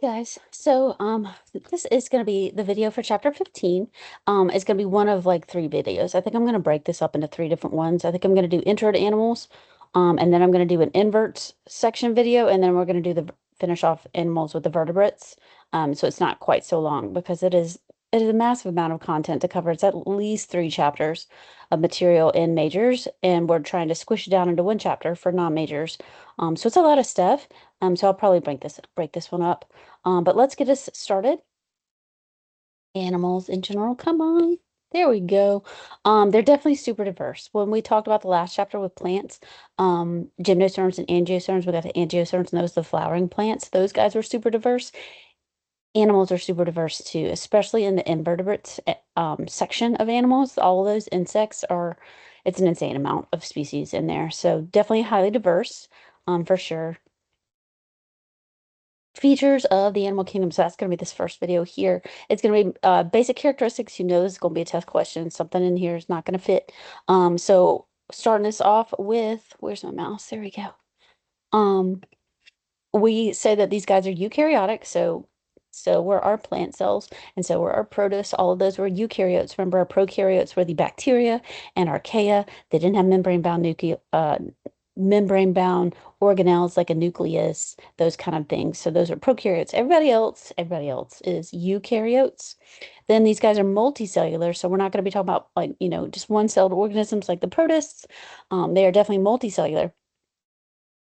Guys, so this is going to be the video for chapter 15. It's going to be one of like three videos. I think I'm going to break this up into three different ones. I think I'm going to do intro to animals, and then I'm going to do an inverts section video, and then we're going to do the finish off animals with the vertebrates. So it's not quite so long because it is a massive amount of content to cover. It's at least three chapters of material in majors, and we're trying to squish it down into one chapter for non-majors. So it's a lot of stuff. So I'll probably break this one up. But let's get us started. Animals in general, come on. There we go. They're definitely super diverse. When we talked about the last chapter with plants, gymnosperms and angiosperms, we got the angiosperms and those the flowering plants. Those guys were super diverse. Animals are super diverse too, especially in the invertebrates section of animals. All of those insects are, it's an insane amount of species in there. So definitely highly diverse, for sure. Features of the animal kingdom. So that's going to be this first video here. It's going to be basic characteristics. You know, this is going to be a test question. Something in here is not going to fit. So starting this off with, where's my mouse? There we go. We say that these guys are eukaryotic. So were our plant cells, and so were our protists. All of those were eukaryotes. Remember, our prokaryotes were the bacteria and archaea. They didn't have membrane-bound organelles like a nucleus, those kind of things. So those are prokaryotes. Everybody else is eukaryotes. Then these guys are multicellular. So we're not going to be talking about like, just one-celled organisms like the protists. They are definitely multicellular.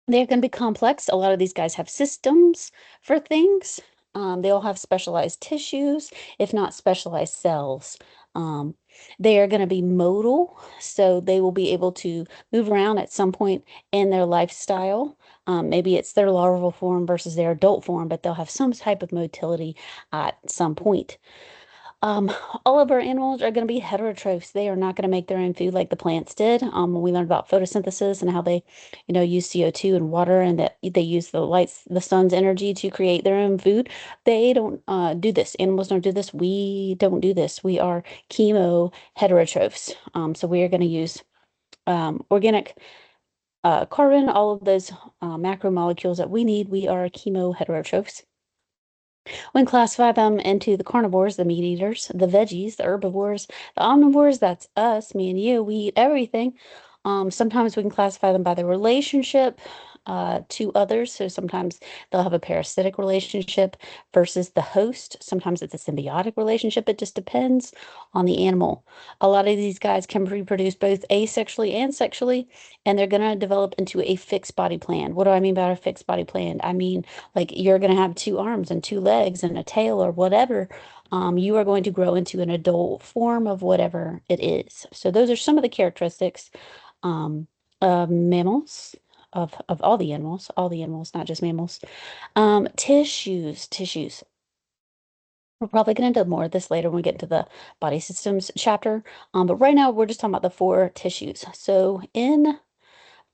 They're going to be complex. A lot of these guys have systems for things. They all have specialized tissues, if not specialized cells. Um, they are going to be modal, so they will be able to move around at some point in their lifestyle. Maybe it's their larval form versus their adult form, but they'll have some type of motility at some point. Um, all of our animals are going to be heterotrophs. They are not going to make their own food like the plants did. When we learned about photosynthesis and how they, use CO2 and water and that they use the sun's energy to create their own food. They don't do this. Animals don't do this. We don't do this. We are chemo heterotrophs. So we are going to use organic carbon, all of those macromolecules that we need. We are chemo heterotrophs. We can classify them into the carnivores, the meat eaters, the veggies, the herbivores, the omnivores, that's us, me and you. We eat everything. Sometimes we can classify them by their relationship to others. So sometimes they'll have a parasitic relationship versus the host. Sometimes it's a symbiotic relationship. It just depends on the animal. A lot of these guys can reproduce both asexually and sexually, and they're going to develop into a fixed body plan. What do I mean by a fixed body plan? I mean, like you're going to have two arms and two legs and a tail or whatever. You are going to grow into an adult form of whatever it is. So those are some of the characteristics of mammals, of all the animals, not just mammals. Tissues. We're probably going to do more of this later when we get into the body systems chapter. But right now we're just talking about the four tissues. So in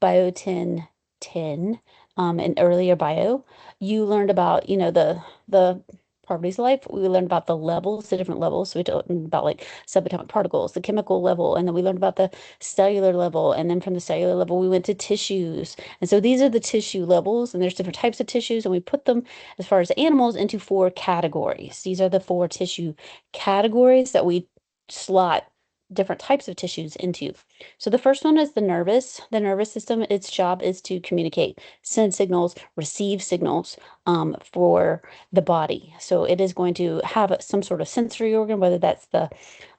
Biotin 10, in earlier bio, you learned about, the properties of life. We learned about the levels, the different levels. So we talked about like subatomic particles, the chemical level, and then we learned about the cellular level. And then from the cellular level, we went to tissues. And so these are the tissue levels, and there's different types of tissues, and we put them, as far as animals, into four categories. These are the four tissue categories that we slot different types of tissues into. So the first one is the nervous. The nervous system, its job is to communicate, send signals, receive signals for the body. So it is going to have some sort of sensory organ, whether that's the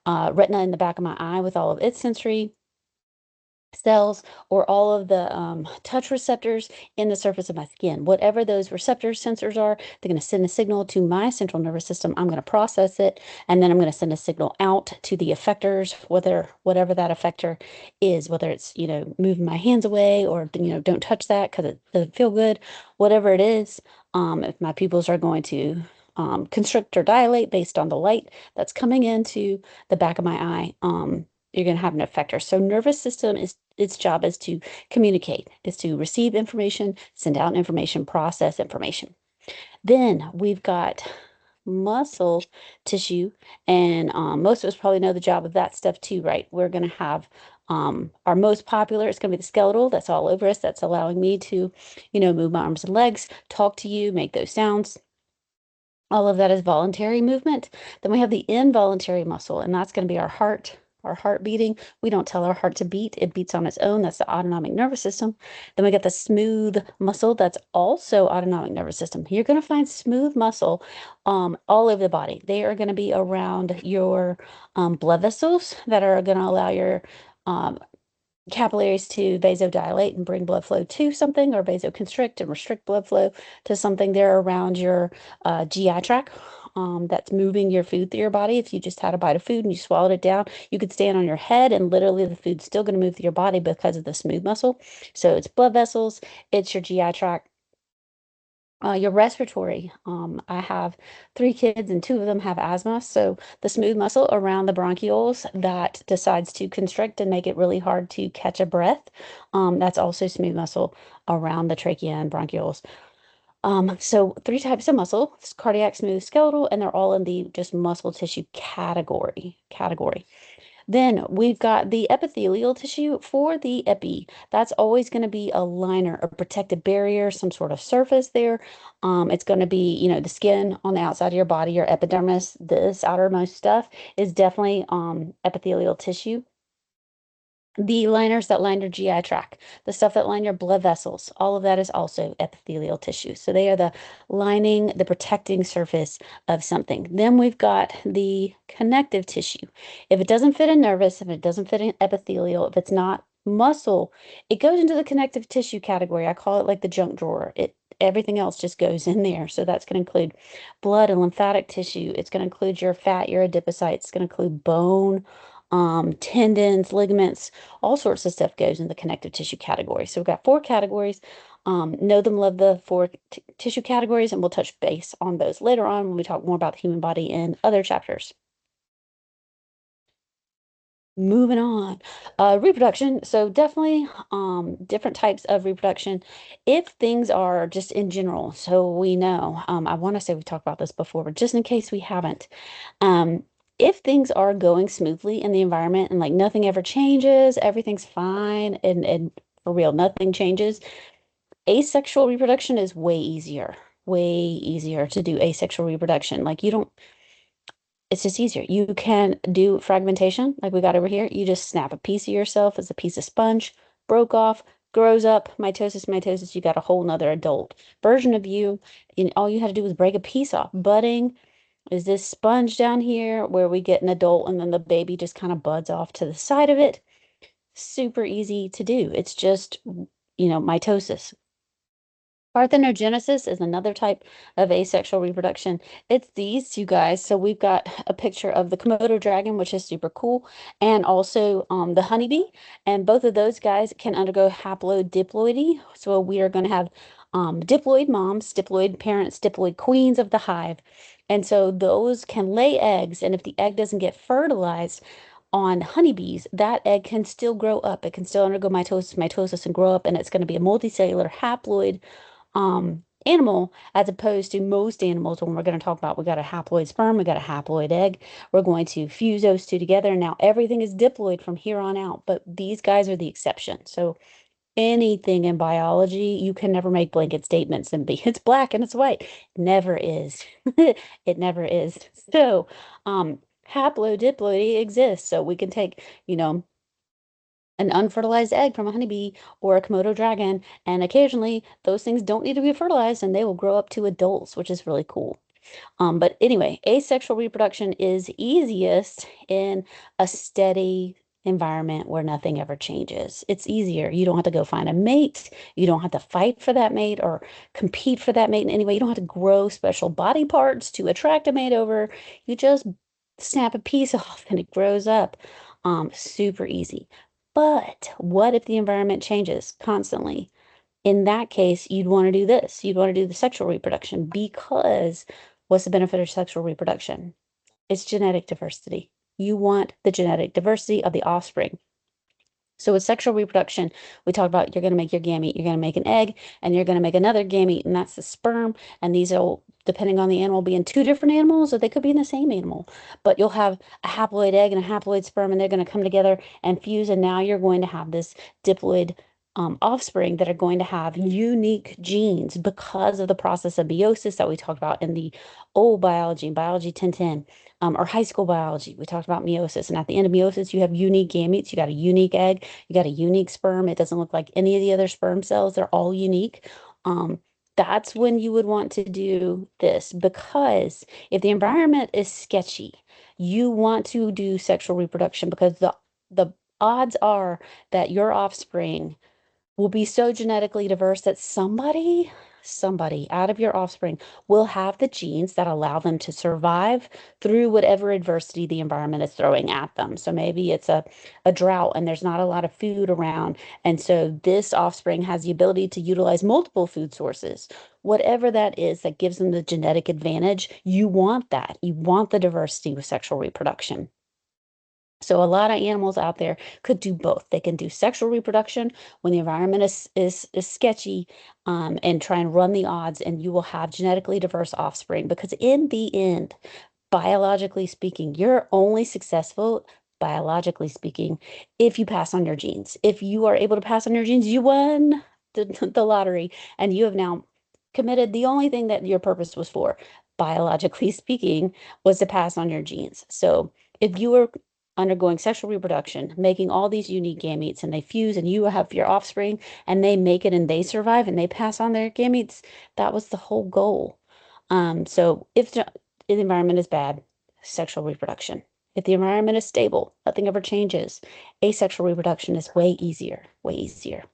retina in the back of my eye with all of its sensory cells or all of the touch receptors in the surface of my skin. Whatever those receptors, sensors are, they're going to send a signal to my central nervous system. I'm going to process it, and then I'm going to send a signal out to the effectors, whatever that effector is, whether it's, moving my hands away or, don't touch that because it doesn't feel good, whatever it is. If my pupils are going to constrict or dilate based on the light that's coming into the back of my eye, you're going to have an effector. So nervous system is its job is to communicate, is to receive information, send out information, process information. Then we've got muscle tissue, and most of us probably know the job of that stuff too, right? We're going to have our most popular, it's going to be the skeletal. That's all over us. That's allowing me to, move my arms and legs, talk to you, make those sounds. All of that is voluntary movement. Then we have the involuntary muscle, and that's going to be our heart beating. We don't tell our heart to beat, it beats on its own. That's the autonomic nervous system. Then we got the smooth muscle, that's also autonomic nervous system. You're going to find smooth muscle all over the body. They are going to be around your blood vessels that are going to allow your um, capillaries to vasodilate and bring blood flow to something, or vasoconstrict and restrict blood flow to something. They're around your GI tract. That's moving your food through your body. If you just had a bite of food and you swallowed it down, you could stand on your head and literally the food's still going to move through your body because of the smooth muscle. So it's blood vessels, it's your GI tract, your respiratory. I have three kids and two of them have asthma. So the smooth muscle around the bronchioles that decides to constrict and make it really hard to catch a breath. That's also smooth muscle around the trachea and bronchioles. So three types of muscle, it's cardiac, smooth, skeletal, and they're all in the just muscle tissue category. Then we've got the epithelial tissue for the epi. That's always going to be a liner, a protective barrier, some sort of surface there. It's going to be, the skin on the outside of your body, your epidermis. This outermost stuff is definitely epithelial tissue. The liners that line your GI tract, the stuff that line your blood vessels, all of that is also epithelial tissue. So they are the lining, the protecting surface of something. Then we've got the connective tissue. If it doesn't fit in nervous, if it doesn't fit in epithelial, if it's not muscle, it goes into the connective tissue category. I call it like the junk drawer. Everything else just goes in there. So that's going to include blood and lymphatic tissue. It's going to include your fat, your adipocytes. It's going to include bone, tendons, ligaments, all sorts of stuff goes in the connective tissue category. So we've got four categories. Know them, love the four tissue categories, and we'll touch base on those later on when we talk more about the human body in other chapters. Moving on. Reproduction. So definitely different types of reproduction. If things are just in general, so we know, I want to say we talked about this before, but just in case we haven't, um, if things are going smoothly in the environment and like nothing ever changes, everything's fine, and for real, nothing changes, asexual reproduction is way easier to do asexual reproduction. Like you don't, it's just easier. You can do fragmentation like we got over here. You just snap a piece of yourself as a piece of sponge, broke off, grows up, mitosis, you got a whole nother adult version of you. And all you had to do was break a piece off. Budding is this sponge down here where we get an adult and then the baby just kind of buds off to the side of it. Super easy to do. It's just, mitosis. Parthenogenesis is another type of asexual reproduction. It's these two guys. So we've got a picture of the Komodo dragon, which is super cool, and also the honeybee. And both of those guys can undergo haplodiploidy. So we are going to have diploid moms, diploid parents, diploid queens of the hive. And so those can lay eggs. And if the egg doesn't get fertilized, on honeybees, that egg can still grow up. It can still undergo mitosis, and grow up, and it's going to be a multicellular haploid animal, as opposed to most animals. When we're going to talk about, we got a haploid sperm, we got a haploid egg, we're going to fuse those two together. Now everything is diploid from here on out, but these guys are the exception. So anything in biology, you can never make blanket statements and be it's black and it's white. Never is. It never is. So haplodiploidy exists. So we can take, an unfertilized egg from a honeybee or a Komodo dragon, and occasionally those things don't need to be fertilized and they will grow up to adults, which is really cool. But anyway, asexual reproduction is easiest in a steady environment where nothing ever changes. It's easier. You don't have to go find a mate. You don't have to fight for that mate or compete for that mate in any way. You don't have to grow special body parts to attract a mate over. You just snap a piece off and it grows up. Super easy. But what if the environment changes constantly? In that case, you'd want to do this. You'd want to do the sexual reproduction, because what's the benefit of sexual reproduction? It's genetic diversity. You want the genetic diversity of the offspring. So with sexual reproduction, we talk about you're going to make your gamete, you're going to make an egg, and you're going to make another gamete, and that's the sperm. And these will, depending on the animal, be in two different animals, or they could be in the same animal. But you'll have a haploid egg and a haploid sperm, and they're going to come together and fuse, and now you're going to have this diploid offspring that are going to have unique genes because of the process of meiosis that we talked about in the old biology, biology 1010, or high school biology. We talked about meiosis. And at the end of meiosis, you have unique gametes. You got a unique egg, you got a unique sperm. It doesn't look like any of the other sperm cells. They're all unique. That's when you would want to do this because if the environment is sketchy, you want to do sexual reproduction because the odds are that your offspring will be so genetically diverse that somebody out of your offspring will have the genes that allow them to survive through whatever adversity the environment is throwing at them. So maybe it's a drought and there's not a lot of food around. And so this offspring has the ability to utilize multiple food sources. Whatever that is that gives them the genetic advantage, you want that. You want the diversity with sexual reproduction. So a lot of animals out there could do both. They can do sexual reproduction when the environment is sketchy, and try and run the odds, and you will have genetically diverse offspring. Because in the end, biologically speaking, you're only successful, biologically speaking, if you pass on your genes. If you are able to pass on your genes, you won the lottery, and you have now committed the only thing that your purpose was for, biologically speaking, was to pass on your genes. So if you were undergoing sexual reproduction, making all these unique gametes, and they fuse, and you have your offspring, and they make it and they survive and they pass on their gametes, that was the whole goal. So if the environment is bad, sexual reproduction. If the environment is stable, nothing ever changes, asexual reproduction is way easier, way easier.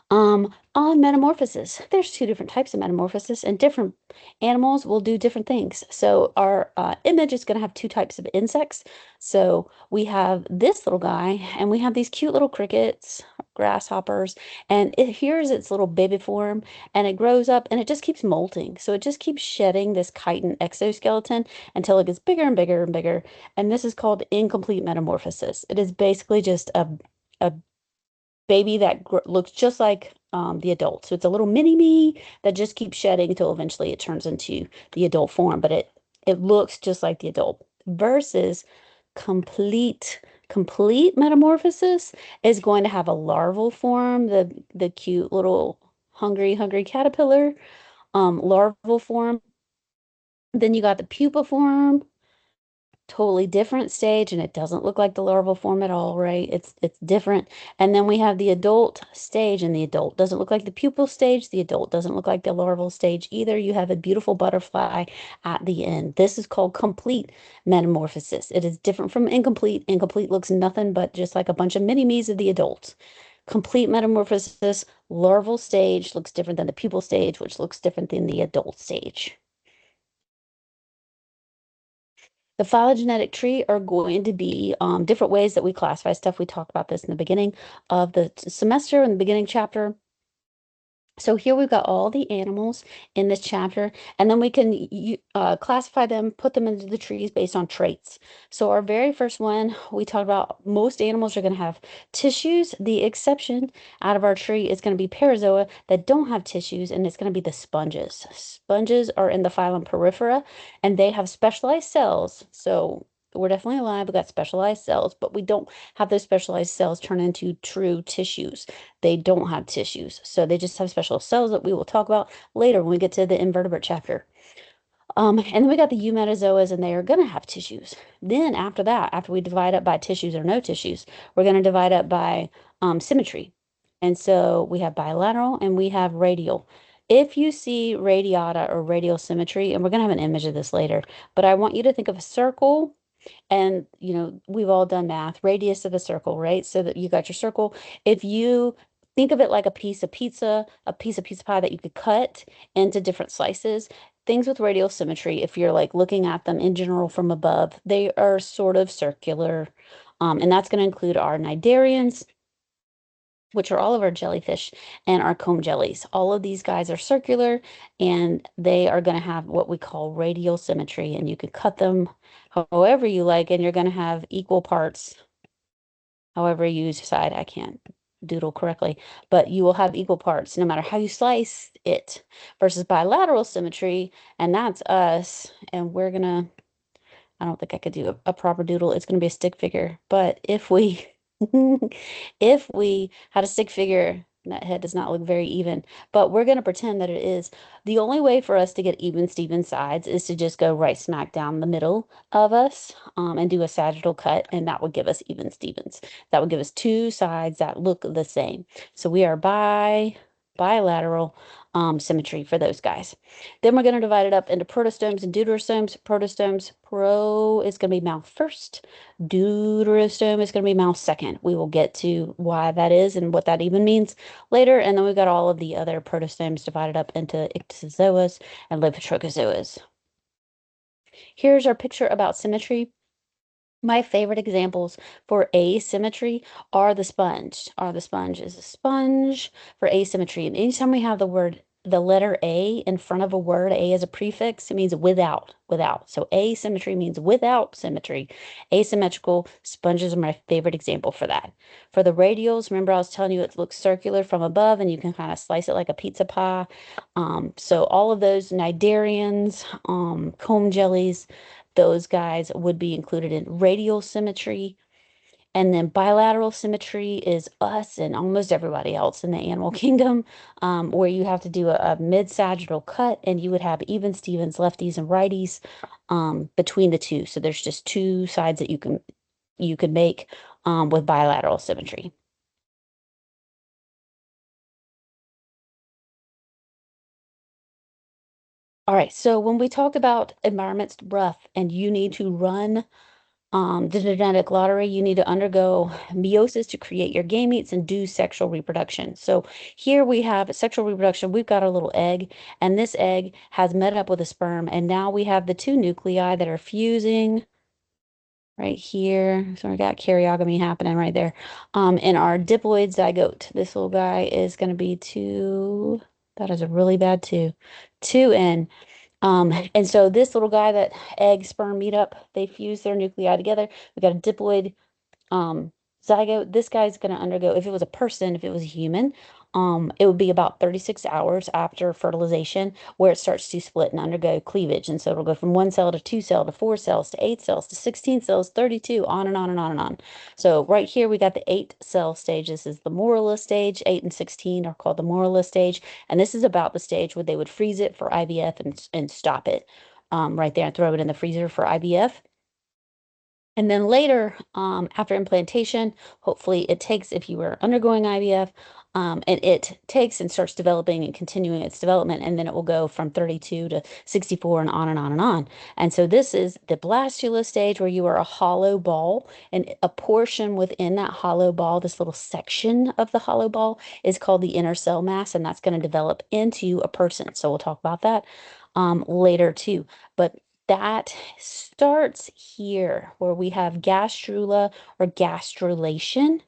On metamorphosis, there's two different types of metamorphosis, and different animals will do different things. So our image is going to have two types of insects. So we have this little guy, and we have these cute little crickets, grasshoppers, and here's its little baby form, and it grows up, and it just keeps molting. So it just keeps shedding this chitin exoskeleton until it gets bigger and bigger and bigger. And this is called incomplete metamorphosis. It is basically just a baby that looks just like the adult. So it's a little mini me that just keeps shedding until eventually it turns into the adult form, but it looks just like the adult. Versus complete metamorphosis is going to have a larval form, the cute little hungry caterpillar larval form. Then you got the pupa form, totally different stage, and it doesn't look like the larval form at all, right? It's different. And then we have the adult stage, and the adult doesn't look like the pupal stage. The adult doesn't look like the larval stage either. You have a beautiful butterfly at the end. This is called complete metamorphosis. It is different from incomplete. Incomplete looks nothing but just like a bunch of mini-me's of the adult. Complete metamorphosis, larval stage looks different than the pupal stage, which looks different than the adult stage. The phylogenetic tree are going to be different ways that we classify stuff. We talked about this in the beginning of the semester, in the beginning chapter. So here we've got all the animals in this chapter, and then we can classify them, put them into the trees based on traits. So our very first one, we talked about most animals are going to have tissues. The exception out of our tree is going to be parazoa that don't have tissues, and it's going to be the sponges. Sponges are in the phylum Porifera, and they have specialized cells. So we're definitely alive. We've got specialized cells, but we don't have those specialized cells turn into true tissues. They don't have tissues. So they just have special cells that we will talk about later when we get to the invertebrate chapter. And then we got the eumetazoas, and they are going to have tissues. Then after that, after we divide up by tissues or no tissues, we're going to divide up by symmetry. And so we have bilateral and we have radial. If you see radiata or radial symmetry, and we're going to have an image of this later, but I want you to think of a circle, and we've all done math, radius of a circle, right? So that you got your circle. If you think of it like a piece of pizza, a piece of pizza pie that you could cut into different slices, things with radial symmetry, if you're like looking at them in general from above, they are sort of circular. And that's going to include our cnidarians, which are all of our jellyfish, and our comb jellies. All of these guys are circular, and they are going to have what we call radial symmetry, and you can cut them however you like, and you're going to have equal parts however you decide. I can't doodle correctly, but you will have equal parts no matter how you slice it, versus bilateral symmetry, and that's us, and we're gonna, I don't think I could do a proper doodle. It's going to be a stick figure, but if we If we had a stick figure, that head does not look very even, but we're going to pretend that it is. The only way for us to get even Steven sides is to just go right smack down the middle of us and do a sagittal cut, and that would give us even Stevens. That would give us two sides that look the same. So we are bilateral symmetry for those guys. Then we're going to divide it up into protostomes and deuterostomes. Protostomes, pro is going to be mouth first. Deuterostome is going to be mouth second. We will get to why that is and what that even means later. And then we've got all of the other protostomes divided up into ichthyozoas and lepitrochozoas. Here's our picture about symmetry. My favorite examples for asymmetry are the sponge. The sponge is a sponge for asymmetry. And anytime we have the letter A in front of a word, A as a prefix, it means without. So asymmetry means without symmetry. Asymmetrical sponges are my favorite example for that. For the radials, remember I was telling you it looks circular from above and you can kind of slice it like a pizza pie. So all of those cnidarians, comb jellies, those guys would be included in radial symmetry. And then bilateral symmetry is us and almost everybody else in the animal kingdom, where you have to do a mid-sagittal cut and you would have even Stevens, lefties, and righties between the two. So there's just two sides that you can make with bilateral symmetry. All right, so when we talk about environments rough and you need to run the genetic lottery, you need to undergo meiosis to create your gametes and do sexual reproduction. So here we have sexual reproduction. We've got our little egg, and this egg has met up with a sperm, and now we have the two nuclei that are fusing right here. So we got karyogamy happening right there. In our diploid zygote, this little guy is going to be two. That is a really bad two. 2N. And so this little guy, that egg sperm meet up, they fuse their nuclei together. We got a diploid um, zygote. This guy's going to undergo, if it was a person, if it was a human, it would be about 36 hours after fertilization where it starts to split and undergo cleavage. And so it'll go from one cell to two cell to four cells to eight cells to 16 cells, 32, on and on and on and on. So right here we got the 8 cell stage. This is the morula stage. 8 and 16 are called the morula stage. And this is about the stage where they would freeze it for IVF and stop it right there and throw it in the freezer for IVF. And then later, after implantation, hopefully it takes, if you were undergoing IVF, and it takes and starts developing and continuing its development, and then it will go from 32 to 64 and on and on and on. And so this is the blastula stage where you are a hollow ball, and a portion within that hollow ball, this little section of the hollow ball, is called the inner cell mass, and that's going to develop into a person. So we'll talk about that later too. But that starts here where we have gastrula or gastrulation.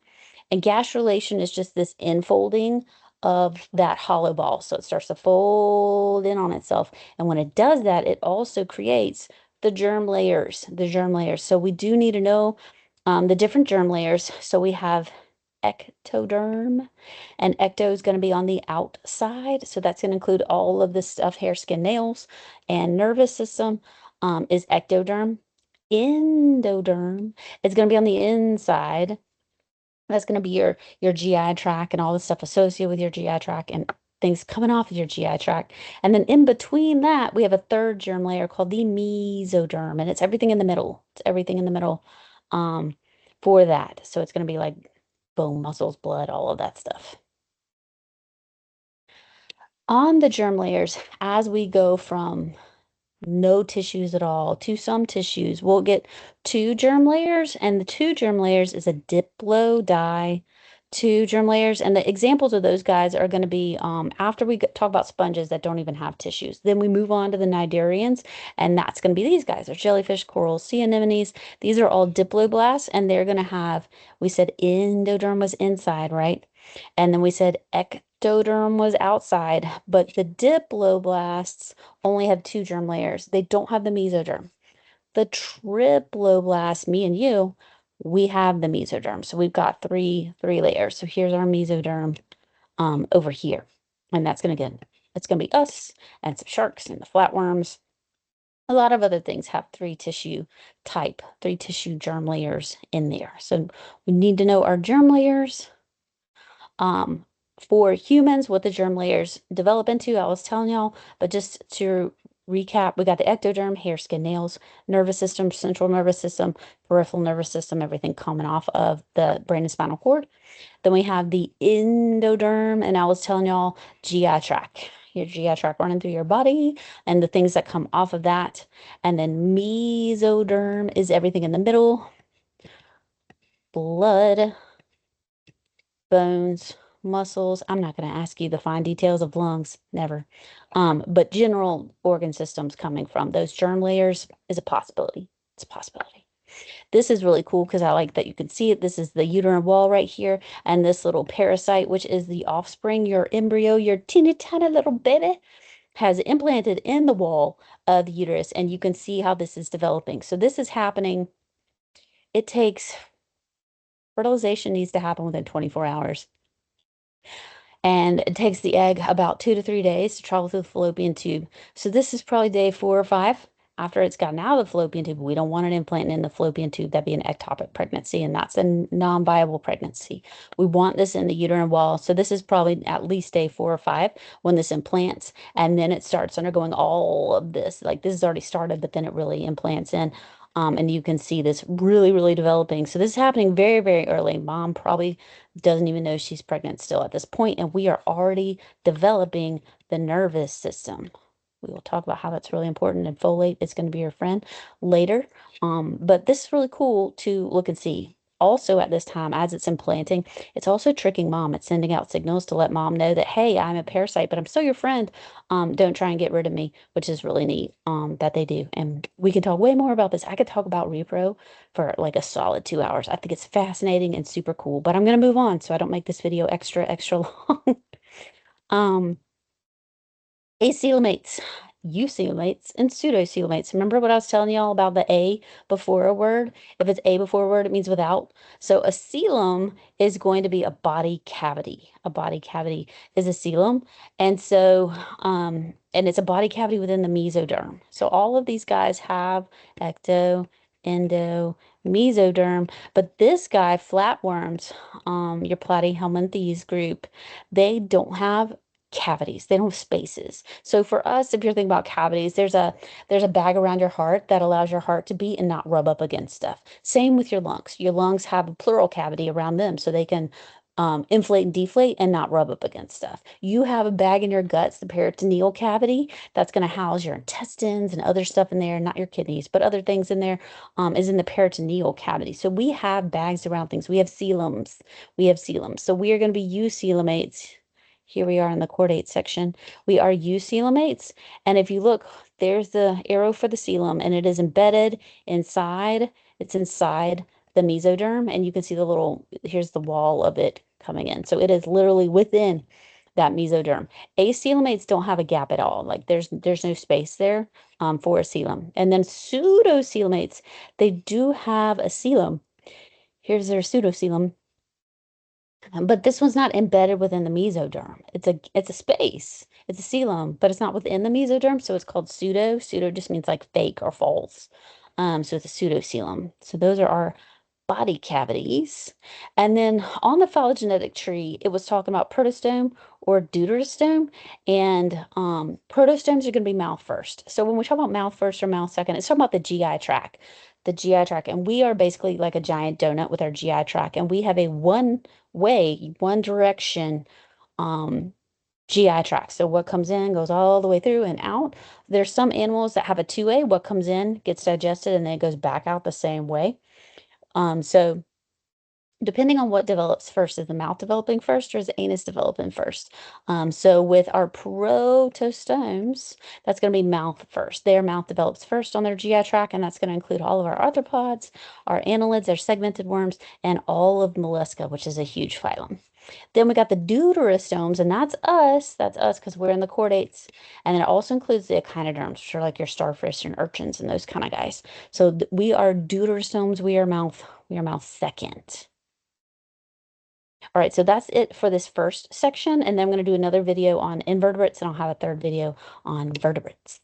And gastrulation is just this infolding of that hollow ball. So it starts to fold in on itself. And when it does that, it also creates the germ layers, the germ layers. So we do need to know the different germ layers. So we have ectoderm, and ecto is going to be on the outside. So that's going to include all of this stuff, hair, skin, nails, and nervous system is ectoderm. Endoderm is going to be on the inside. That's going to be your GI tract and all the stuff associated with your GI tract and things coming off of your GI tract. And then in between that, we have a third germ layer called the mesoderm, and it's everything in the middle. It's everything in the middle um, for that. So it's going to be like bone, muscles, blood, all of that stuff. On the germ layers, as we go from no tissues at all to some tissues, we'll get two germ layers, and the two germ layers is a diploidi, two germ layers. And the examples of those guys are going to be after we talk about sponges that don't even have tissues. Then we move on to the cnidarians, and that's going to be these guys. They're jellyfish, corals, sea anemones. These are all diploblasts, and they're going to have, we said endoderm was inside, right? And then we said ectoderm was outside, but the diploblasts only have two germ layers. They don't have the mesoderm. The triploblasts, me and you, we have the mesoderm. So we've got three layers. So here's our mesoderm over here. And that's gonna get it's gonna be us and some sharks and the flatworms A lot of other things have three tissue germ layers in there. So we need to know our germ layers. Um, for humans, what the germ layers develop into, I was telling y'all, but just to recap, we got the ectoderm, hair, skin, nails, nervous system, central nervous system, peripheral nervous system, everything coming off of the brain and spinal cord. Then we have the endoderm, and I was telling y'all GI tract, your GI tract running through your body and the things that come off of that. And then mesoderm is everything in the middle, blood, bones, muscles. I'm not going to ask you the fine details of lungs, never. But general organ systems coming from those germ layers is a possibility. It's a possibility. This is really cool because I like that you can see it. This is the uterine wall right here, and this little parasite, which is the offspring, your embryo, your teeny tiny little baby, has implanted in the wall of the uterus, and you can see how this is developing. So this is happening. It takes fertilization needs to happen within 24 hours. And it takes the egg about 2 to 3 days to travel through the fallopian tube. So this is probably day 4 or 5 after it's gotten out of the fallopian tube. We don't want it implanted in the fallopian tube. That'd be an ectopic pregnancy, and that's a non-viable pregnancy. We want this in the uterine wall. So this is probably at least day 4 or 5 when this implants, and then it starts undergoing all of this. Like this has already started, but then it really implants in. And you can see this really, really developing. So this is happening very, very early. Mom probably doesn't even know she's pregnant still at this point, and we are already developing the nervous system. We will talk about how that's really important, and folate is going to be your friend later. But this is really cool to look and see. Also, at this time, as it's implanting, it's also tricking mom. It's sending out signals to let mom know that, hey, I'm a parasite, but I'm still your friend. Don't try and get rid of me, which is really neat that they do. And we can talk way more about this. I could talk about repro for like a solid 2 hours. I think it's fascinating and super cool, but I'm going to move on so I don't make this video extra, extra long. Um, Acoelomates, eucoelomates, and pseudocoelomates. Remember what I was telling y'all about the A before a word? If it's A before a word, it means without. So a coelom is going to be a body cavity. A body cavity is a coelom. And so, and it's a body cavity within the mesoderm. So all of these guys have ecto, endo, mesoderm, but this guy, flatworms, your platyhelminthes group, they don't have cavities. They don't have spaces. So for us, if you're thinking about cavities, there's a bag around your heart that allows your heart to beat and not rub up against stuff. Same with your lungs. Your lungs have a pleural cavity around them so they can inflate and deflate and not rub up against stuff. You have a bag in your guts, the peritoneal cavity, that's going to house your intestines and other stuff in there, not your kidneys, but other things in there, is in the peritoneal cavity. So we have bags around things. We have coeloms. We have coeloms. So we are going to be eucoelomates. Here we are in the chordate section. We are eucoelomates. And if you look, there's the arrow for the coelom, and it is embedded inside. It's inside the mesoderm, and you can see the little, here's the wall of it coming in. So it is literally within that mesoderm. Acoelomates don't have a gap at all. Like there's no space there for a coelom. And then pseudocoelomates, they do have a coelom. Here's their pseudocoelom. But this one's not embedded within the mesoderm. It's a space. It's a coelom, but it's not within the mesoderm, so it's called pseudo. Pseudo just means like fake or false. So it's a pseudocoelom. So those are our body cavities. And then on the phylogenetic tree, it was talking about protostome or deuterostome. And protostomes are going to be mouth first. So when we talk about mouth first or mouth second, it's talking about the GI tract. The GI tract. And we are basically like a giant donut with our GI tract. And we have a one way, one direction GI tract. So what comes in goes all the way through and out. There's some animals that have a two-way. What comes in gets digested and then it goes back out the same way. So depending on what develops first, is the mouth developing first or is the anus developing first? So with our protostomes, that's going to be mouth first. Their mouth develops first on their GI tract, and that's going to include all of our arthropods, our annelids, our segmented worms, and all of mollusca, which is a huge phylum. Then we got the deuterostomes, and that's us. That's us because we're in the chordates. And then it also includes the echinoderms, which are like your starfish and urchins and those kind of guys. So we are deuterostomes. We are mouth second. All right, so that's it for this first section, and then I'm going to do another video on invertebrates, and I'll have a third video on vertebrates.